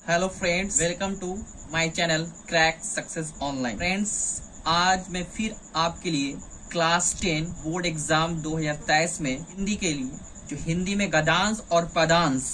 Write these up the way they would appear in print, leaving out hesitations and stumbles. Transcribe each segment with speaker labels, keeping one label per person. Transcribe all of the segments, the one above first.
Speaker 1: Hello friends, welcome to my channel crack success online. Friends, आज मैं फिर आपके लिए क्लास 10 बोर्ड एग्जाम 2023 में हिंदी के लिए जो हिंदी में गद्यांश और पदांश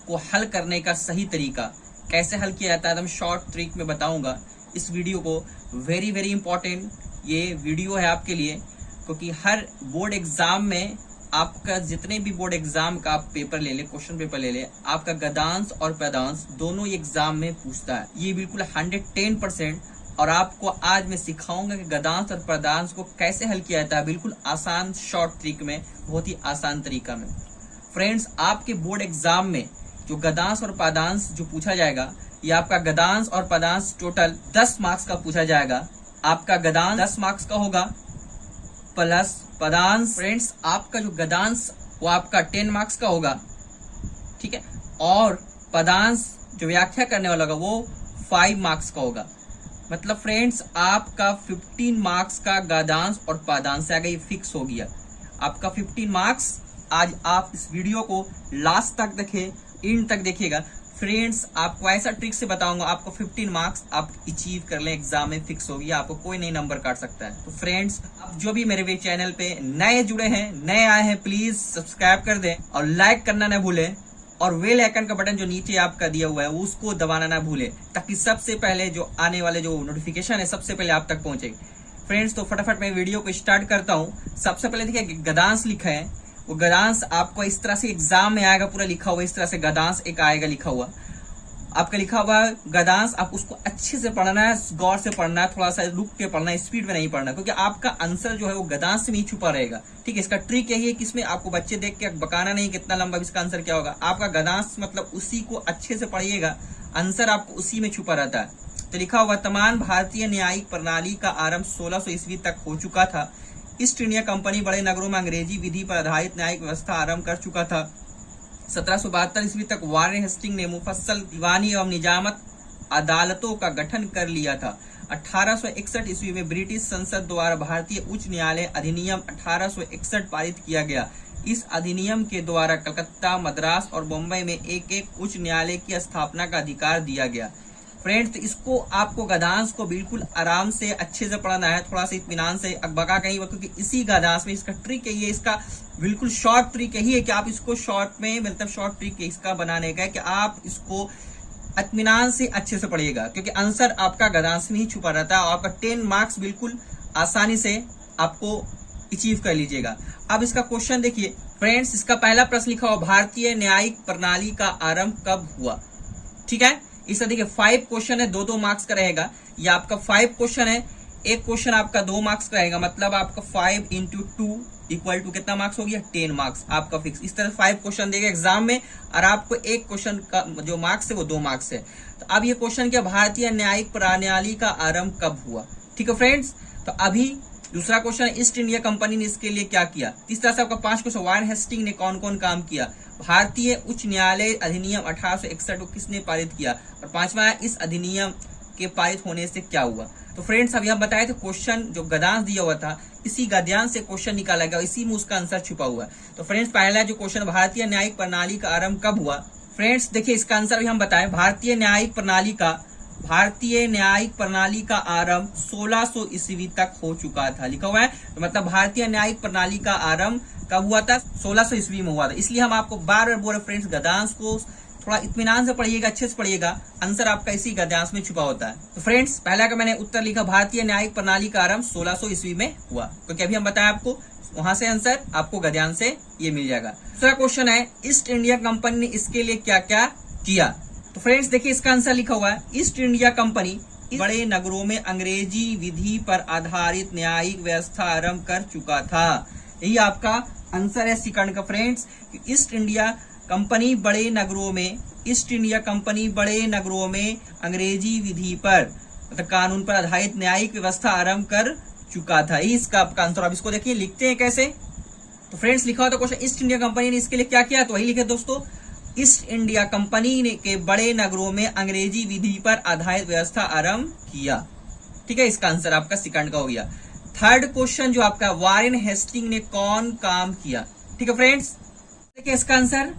Speaker 1: को हल करने का सही तरीका कैसे हल किया जाता है एकदम शॉर्ट ट्रिक में बताऊंगा। इस वीडियो को वेरी इंपॉर्टेंट ये वीडियो है आपके लिए, क्योंकि हर बोर्ड एग्जाम में आपका जितने भी बोर्ड एग्जाम का आप पेपर ले ले, क्वेश्चन पेपर ले ले, आपका गद्यांश और पदांश दोनों एग्जाम में पूछता है। ये बिल्कुल 110%। और आपको आज मैं सिखाऊंगा कि गद्यांश और पदांश को कैसे हल किया जाता है, बिल्कुल आसान शॉर्ट ट्रिक में, बहुत ही आसान तरीका में। फ्रेंड्स, आपके बोर्ड एग्जाम में जो गद्यांश और पदांश जो पूछा जाएगा, ये आपका गद्यांश और पदांश टोटल 10 मार्क्स का पूछा जाएगा। आपका गद्यांश 10 मार्क्स का होगा प्लस पदांश। फ्रेंड्स, आपका जो गद्यांश वो आपका 10 मार्क्स का होगा, ठीक है, और पदांश जो व्याख्या करने वाला होगा वो 5 मार्क्स का होगा। मतलब फ्रेंड्स, आपका 15 मार्क्स का गद्यांश और पदांश से आगे ये फिक्स हो गया। आपका 15 मार्क्स। आज आप इस वीडियो को लास्ट तक देखें, इन तक देखिएगा। फ्रेंड्स, आपको ऐसा ट्रिक से बताऊंगा, आपको 15 मार्क्स आप अचीव कर लें, एग्जाम में फिक्स हो गया, आपको कोई नहीं नंबर काट सकता है। तो फ्रेंड्स, आप जो भी मेरे चैनल पे नए जुड़े हैं, नए आए हैं, प्लीज सब्सक्राइब कर दें और लाइक करना ना भूलें, और बेल आइकन का बटन जो नीचे आपका दिया हुआ है उसको दबाना ना भूलें, ताकि सबसे पहले जो आने वाले जो नोटिफिकेशन है सबसे पहले आप तक पहुंचे। फ्रेंड्स, तो फटाफट मैं वीडियो को स्टार्ट करता हूँ। सबसे पहले देखिए, गद्यांश लिखा है, वो गद्यांश आपको इस तरह से एग्जाम में आएगा, पूरा लिखा हुआ इस तरह से गद्यांश एक आएगा लिखा हुआ। आपका लिखा हुआ गद्यांश, आप उसको अच्छे से पढ़ना है, गौर से पढ़ना है, थोड़ा सा रुक के पढ़ना है, स्पीड में नहीं पढ़ना, क्योंकि आपका आंसर जो है वो गद्यांश में ही छुपा रहेगा। ठीक है, इसका ट्रिक यही है कि इसमें आपको बच्चे देख के बकाना नहीं कितना लंबा इसका आंसर क्या होगा। आपका गद्यांश मतलब उसी को अच्छे से पढ़िएगा, आंसर आपको उसी में छुपा रहता है। तो लिखा हुआ, वर्तमान भारतीय न्यायिक प्रणाली का आरंभ 1600 ईस्वी तक हो चुका था। ईस्ट इंडिया कंपनी बड़े नगरों में अंग्रेजी विधि पर आधारित न्यायिक व्यवस्था आरंभ कर चुका था। 1772 ईस्वी तक वारेन हेस्टिंग ने मुफस्सल दीवानी एवं निजामत अदालतों का गठन कर लिया था। 1861 ईस्वी में ब्रिटिश संसद द्वारा भारतीय उच्च न्यायालय अधिनियम 1861 पारित किया गया। इस अधिनियम के द्वारा कलकत्ता, मद्रास और मुंबई में एक एक उच्च न्यायालय की स्थापना का अधिकार दिया गया। फ्रेंड्स, तो इसको आपको गद्यांश को बिल्कुल आराम से अच्छे से पढ़ना है, थोड़ा सा इत्मीनान से, अकबका कहीं, क्योंकि इसी गद्यांश में इसका ट्रिक है, ये इसका बिल्कुल शॉर्ट ट्रिक यही है कि आप इसको शॉर्ट में, मतलब शॉर्ट ट्रिक इसका बनाने का है कि आप इसको इत्मीनान से अच्छे से पढ़िएगा, क्योंकि आंसर आपका गद्यांश में ही छुपा रहता है। और आपका 10 मार्क्स बिल्कुल आसानी से आपको अचीव कर लीजिएगा। अब इसका क्वेश्चन देखिए फ्रेंड्स, इसका पहला प्रश्न लिखा हुआ, भारतीय न्यायिक प्रणाली का आरंभ कब हुआ। ठीक है, इसका देखिए 5 क्वेश्चन है, 2-2 मार्क्स का रहेगा। ये आपका 5 क्वेश्चन है, एक क्वेश्चन आपका 2 मार्क्स का रहेगा, मतलब आपका 5 × 2 इक्वल टू कितना मार्क्स हो गया, 10 मार्क्स आपका फिक्स। इस तरह 5 क्वेश्चन देगा एग्जाम में, और आपको एक क्वेश्चन का जो मार्क्स है वो 2 मार्क्स है। तो अब ये क्वेश्चन क्या, भारतीय न्यायिक प्रणाली का आरंभ कब हुआ। ठीक है फ्रेंड्स, तो अभी दूसरा क्वेश्चन, ईस्ट इंडिया कंपनी ने इसके लिए क्या किया। इस तरह से आपका 5 क्वेश्चन, वारेन हेस्टिंग ने कौन कौन काम किया, भारतीय उच्च न्यायालय अधिनियम 1861 को किसने पारित किया, और 5वां, इस अधिनियम के पारित होने से क्या हुआ। तो फ्रेंड्स, अभी हम बताए थे क्वेश्चन जो गद्यांश दिया हुआ था, इसी गद्यांश से क्वेश्चन निकाला गया, इसी में उसका आंसर छुपा हुआ है। तो फ्रेंड्स, पहला जो क्वेश्चन, भारतीय न्यायिक प्रणाली का आरंभ कब हुआ। फ्रेंड्स देखिए, इसका आंसर भी हम बताएं, भारतीय न्यायिक प्रणाली का आरंभ 1600 ईस्वी तक हो चुका था, लिखा हुआ है। तो मतलब भारतीय न्यायिक प्रणाली का आरंभ कब हुआ था, 1600 ईस्वी में हुआ था। इसलिए हम आपको बार बार बोल रहे फ्रेंड्स, गद्यांश को थोड़ा इत्मीनान से पढ़िएगा, अच्छे से पढ़िएगा, आंसर आपका इसी गद्यांश में छुपा होता है। तो फ्रेंड्स, पहला का मैंने उत्तर लिखा, भारतीय न्यायिक प्रणाली का आरंभ 1600 ईस्वी में हुआ, क्योंकि अभी हम बताएं आपको, वहां से आंसर आपको गद्यांश से ये मिल जाएगा। दूसरा क्वेश्चन है, ईस्ट इंडिया कंपनी ने इसके लिए क्या क्या किया। तो फ्रेंड्स देखिए, इसका आंसर लिखा हुआ है, ईस्ट इंडिया कंपनी बड़े नगरों में अंग्रेजी विधि पर आधारित न्यायिक व्यवस्था आरंभ कर चुका था। यही आपका आंसर है सेकंड का फ्रेंड्स। ईस्ट इंडिया कंपनी बड़े नगरों में अंग्रेजी विधि पर, मतलब कानून पर आधारित न्यायिक व्यवस्था आरंभ कर चुका था। यही इसका आपका आंसर। अब इसको देखिए, लिखते हैं कैसे। तो फ्रेंड्स, लिखा होता क्वेश्चन, ईस्ट इंडिया कंपनी ने इसके लिए क्या किया, तो वही लिखे दोस्तों, ईस्ट इंडिया कंपनी ने के बड़े नगरों में अंग्रेजी विधि पर आधारित व्यवस्था आरंभ किया। ठीक है, इसका आंसर आपका सेकंड का हो गया। थर्ड क्वेश्चन जो आपका, वारेन हेस्टिंग ने कौन काम किया। ठीक है फ्रेंड्स, देखिए इसका आंसर,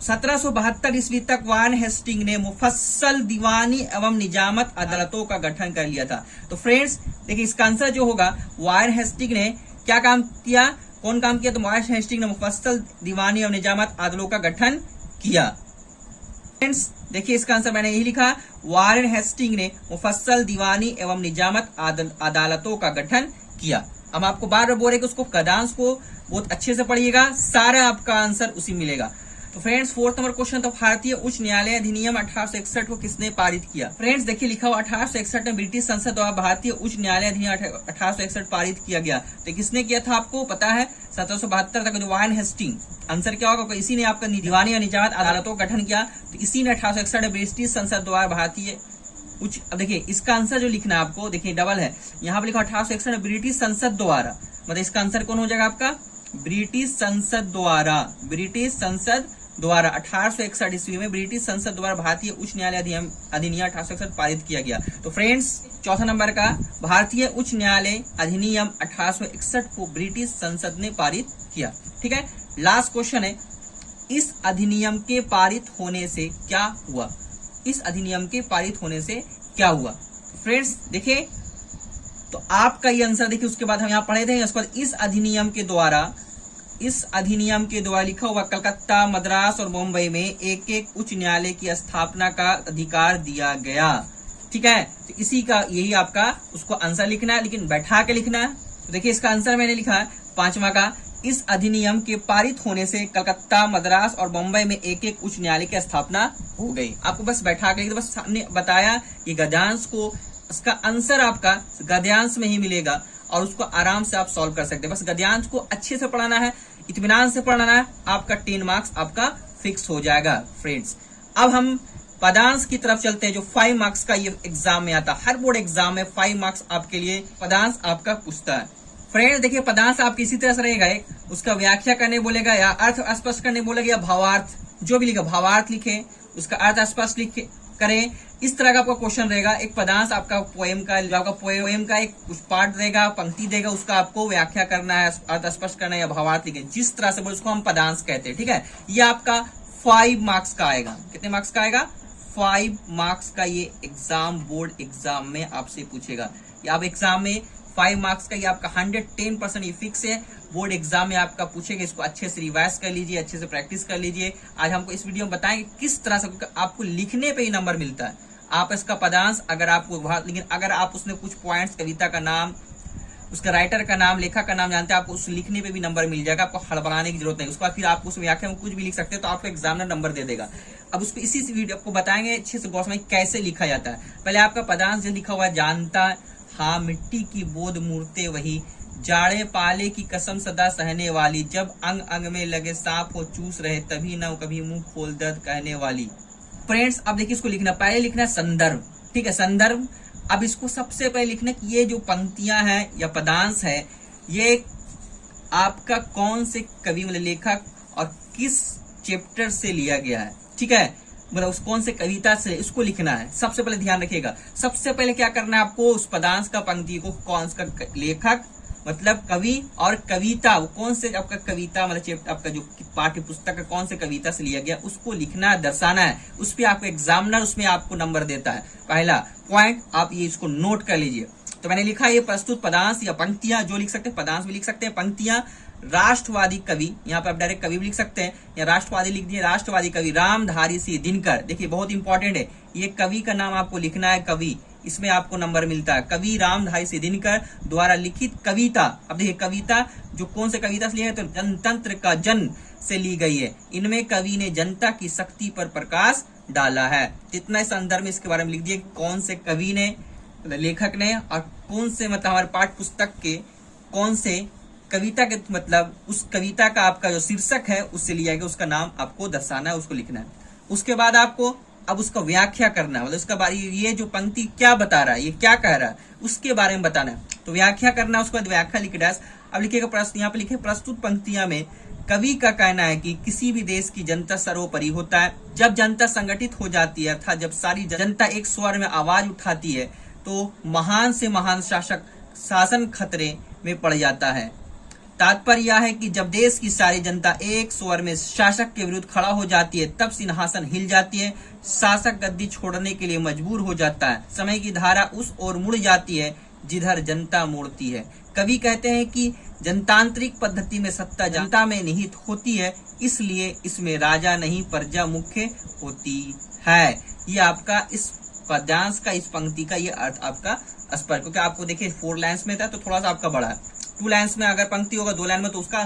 Speaker 1: 1772 ईस्वी तक वारेन हेस्टिंग ने मुफस्सल दीवानी एवं निजामत अदालतों का गठन कर लिया था। तो फ्रेंड्स देखिए इसका आंसर जो होगा, वारेन हेस्टिंग ने क्या काम किया, कौन काम किया, तो वारेन हेस्टिंग ने मुफस्सल दीवानी एवं निजामत अदालतों का गठन किया। फ्रेंड्स देखिए इसका आंसर मैंने यही लिखा, वारेन हेस्टिंग ने मुफस्सल दीवानी एवं निजामत अदालतों का गठन किया। अब आपको बार बार बोल रहे कि उसको गद्यांश को बहुत अच्छे से पढ़िएगा, सारा आपका आंसर उसी मिलेगा। तो फ्रेंड्स 4th नंबर क्वेश्चन, तो भारतीय उच्च न्यायालय अधिनियम 1861 को किसने पारित किया। फ्रेंड्स देखिए लिखा हुआ 1861 में ब्रिटिश संसद द्वारा भारतीय उच्च न्यायालय अधिनियम 1861 पारित किया गया। तो किसने किया था आपको पता है, 1772 तक जो वारेन हेस्टिंग, आंसर क्या होगा, इसी ने आपका दीवानी और निजामत अदालतों का गठन किया। तो इसी ने 1861 में ब्रिटिश संसद द्वारा भारतीय उच्च, अब देखिए इसका आंसर जो लिखना है आपको, देखिए डबल है, यहाँ पे लिखा 1861 में ब्रिटिश संसद द्वारा, मतलब इसका आंसर कौन हो जाएगा आपका, ब्रिटिश संसद द्वारा, ब्रिटिश संसद द्वारा 1861 ईस्वी में ब्रिटिश संसद द्वारा भारतीय उच्च न्यायालय अधिनियम 1861 पारित किया गया। तो फ्रेंड्स 4था नंबर का, भारतीय उच्च न्यायालय अधिनियम 1861 को ब्रिटिश संसद ने पारित किया। ठीक है, लास्ट क्वेश्चन है, इस अधिनियम के पारित होने से क्या हुआ, इस अधिनियम के पारित होने से क्या हुआ। फ्रेंड्स देखिए तो आपका ये आंसर देखिए, उसके बाद हम यहाँ पढ़े थे, उसके बाद इस अधिनियम के द्वारा लिखा हुआ कलकत्ता, मद्रास और मुंबई में एक एक उच्च न्यायालय की स्थापना का अधिकार दिया गया। ठीक है, तो इसी का यही आपका उसको आंसर लिखना है, लेकिन बैठा के लिखना है। तो देखिए इसका आंसर मैंने लिखा है 5वां का, इस अधिनियम के पारित होने से कलकत्ता, मद्रास और मुंबई में एक एक उच्च न्यायालय की स्थापना हो गई। आपको बस बैठा के, बस हमने बताया कि गद्यांश को, इसका आंसर आपका गद्यांश में ही मिलेगा और उसको आराम से आप सॉल्व कर सकते हैं। बस गद्यांश को अच्छे से पढ़ाना है, इत्मीनान से पढ़ना है, आपका 10 मार्क्स आपका फिक्स हो जाएगा। फ्रेंड्स अब हम पदांश की तरफ चलते हैं, जो 5 मार्क्स का ये एग्जाम में आता है, हर बोर्ड एग्जाम में 5 मार्क्स आपके लिए पदांश आपका पूछता है। फ्रेंड्स देखिए पदांश आपकी इसी तरह से रहेगा, एक उसका व्याख्या करने बोलेगा या अर्थ स्पष्ट करने बोलेगा या भावार्थ, जो भी लिखा भावार्थ लिखे, उसका अर्थ स्पष्ट लिखे करें, इस तरह का आपका क्वेश्चन रहेगा। एक पदांश आपका पोएम का, आपका पोएम का एक कुछ पार्ट देगा, पंक्ति देगा, उसका आपको व्याख्या करना है, अर्थ स्पष्ट करना है या भावार्थ लिखे, जिस तरह से बोले उसको हम पदांश कहते हैं। ठीक है, ये आपका 5 मार्क्स का आएगा। कितने मार्क्स का आएगा, 5 मार्क्स का ये एग्जाम, बोर्ड एग्जाम में आपसे पूछेगा। या आप एग्जाम में 5 मार्क्स का ये आपका 110% ये फिक्स है, बोर्ड एग्जाम में आपका पूछेगा। इसको अच्छे से रिवाइज कर लीजिए, अच्छे से प्रैक्टिस कर लीजिए। आज हमको इस वीडियो में बताएंगे किस तरह से आपको लिखने पे ही नंबर मिलता है। आप इसका पदांश अगर आपको, लेकिन अगर आप उसमें कुछ पॉइंट्स, कविता का नाम, उसका राइटर का नाम, लेखक का नाम जानते हैं, आपको उस लिखने पे भी नंबर मिल जाएगा, आपको हड़बड़ाने की जरूरत नहीं। उसके बाद फिर आप उस व्याख्या में कुछ भी लिख सकते हैं, तो आपको एग्जामिनर नंबर दे देगा। अब उसको इसी वीडियो आपको बताएंगे अच्छे से गौर में कैसे लिखा जाता है। पहले आपका पदांश जो लिखा हुआ है, जानता हाँ मिट्टी की बोध मूर्ते वही, जाड़े पाले की कसम सदा सहने वाली, जब अंग अंग में लगे सांप हो चूस रहे, तभी न कभी मुंह खोल दर्द कहने वाली। फ्रेंड्स अब देखिए इसको लिखना, पहले लिखना है संदर्भ। ठीक है, संदर्भ। अब इसको सबसे पहले लिखना कि ये जो पंक्तियां हैं या पदांश है, ये आपका कौन से कवि मतलब लेखक और किस चैप्टर से लिया गया है। ठीक है, मतलब उस कौन से कविता से, इसको लिखना है। सबसे पहले ध्यान रखिएगा, सबसे पहले क्या करना है आपको, उस पदांश का पंक्ति को कौन सा लेखक मतलब कवि और कविता, वो कौन से आपका कविता मतलब आपका जो पाठ्य पुस्तक का कौन से कविता से लिया गया, उसको लिखना है, दर्शाना है। उस पर आपको एग्जामिनर उसमें आपको नंबर देता है। पहला पॉइंट आप ये इसको नोट कर लीजिए। तो मैंने लिखा ये प्रस्तुत पदांश या पंक्तियां, जो लिख सकते हैं, पदांश भी लिख सकते हैं, पंक्तियां राष्ट्रवादी कवि, यहाँ पे आप डायरेक्ट कवि भी लिख सकते हैं या राष्ट्रवादी लिख दिए, राष्ट्रवादी कवि रामधारी सिंह दिनकर। देखिए बहुत इंपॉर्टेंट है, ये कवि का नाम आपको लिखना है, कवि, इसमें आपको नंबर मिलता है। कवि रामधारी सिंह दिनकर द्वारा लिखित कविता। अब देखिए कविता जो कौन से कविता से लिया है, तो जनतंत्र का जन से ली गई है। इनमें कवि ने जनता की शक्ति पर प्रकाश डाला है। इतना संदर्भ में इसके बारे में लिख दिए, कौन से कवि ने, लेखक ने, और कौन से मतलब हमारे पाठ्य पुस्तक के कौन से कविता के, मतलब उस कविता का आपका जो शीर्षक है उससे लिया गया, उसका नाम आपको दर्शाना है, उसको लिखना है। उसके बाद आपको अब उसका व्याख्या करना है, मतलब उसका ये जो पंक्ति क्या बता रहा है, ये क्या कह रहा है, उसके बारे में बताना है। तो व्याख्या करना है, उसके बाद व्याख्या लिख डैश। अब लिखिएगा प्रश्न, यहाँ पे लिखे प्रस्तुत पंक्तियां में कवि का कहना है कि किसी भी देश की जनता सर्वोपरि होता है। जब जनता संगठित हो जाती है अर्थात जब सारी जनता एक स्वर में आवाज उठाती है, तो महान से महान शासन खतरे में पड़ जाता है। तात्पर्य यह है कि जब देश की सारी जनता एक स्वर में शासक के विरुद्ध खड़ा हो जाती है, तब सिंहासन हिल जाती है, शासक गद्दी छोड़ने के लिए मजबूर हो जाता है, समय की धारा उस ओर मुड़ जाती है जिधर जनता मुड़ती है। कवि कहते हैं कि जनतांत्रिक पद्धति में सत्ता जनता में निहित होती है, इसलिए इसमें राजा नहीं प्रजा मुख्य होती है। ये आपका इस पद्यांश का, इस पंक्ति का ये अर्थ आपका स्पष्ट, क्योंकि आपको देखिए 4 लाइन्स में था तो थोड़ा सा आपका बड़ा है, 2 लाइन्स में अगर पंक्ति होगा 2 लाइन में तो उसका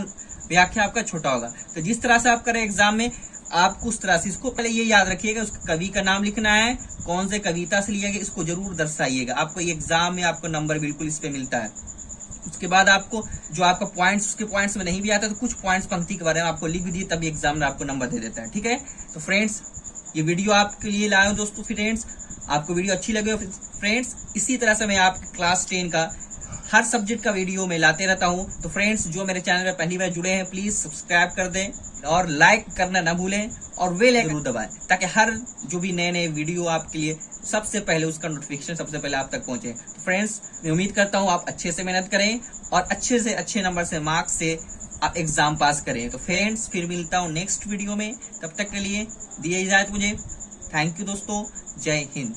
Speaker 1: व्याख्या आपका छोटा होगा। तो जिस तरह से आप करें एग्जाम में, आपको उस तरह से इसको पहले ये याद रखिएगा, उस कवि का नाम लिखना है, कौन से कविता से लिया गया, इसको जरूर दर्शाइएगा। आपको एग्जाम में आपको नंबर बिल्कुल इस पे मिलता है। उसके बाद आपको जो आपका पॉइंट्स, उसके पॉइंट्स में नहीं भी आता तो कुछ पॉइंट्स पंक्ति के बारे में आपको लिख भी दिए, तभी एग्जाम में आपको नंबर दे देता है। ठीक है, तो फ्रेंड्स ये वीडियो आपके लिए लाया हूं दोस्तों। फ्रेंड्स आपको वीडियो अच्छी लगे फ्रेंड्स, इसी तरह से मैं आप क्लास 10 का हर सब्जेक्ट का वीडियो में लाते रहता हूं। तो फ्रेंड्स जो मेरे चैनल में पहली बार जुड़े हैं, प्लीज सब्सक्राइब कर दें और लाइक करना ना भूलें और बेल आइकन जरूर दबाएं, ताकि हर जो भी नए नए वीडियो आपके लिए सबसे पहले उसका नोटिफिकेशन सबसे पहले आप तक पहुंचे। तो फ्रेंड्स मैं उम्मीद करता हूं आप अच्छे से मेहनत करें और अच्छे से अच्छे नंबर से मार्क्स से आप एग्जाम पास करें। तो फ्रेंड्स फिर मिलता हूं नेक्स्ट वीडियो में, तब तक के लिए दिए इजाजत मुझे। थैंक यू दोस्तों, जय हिंद।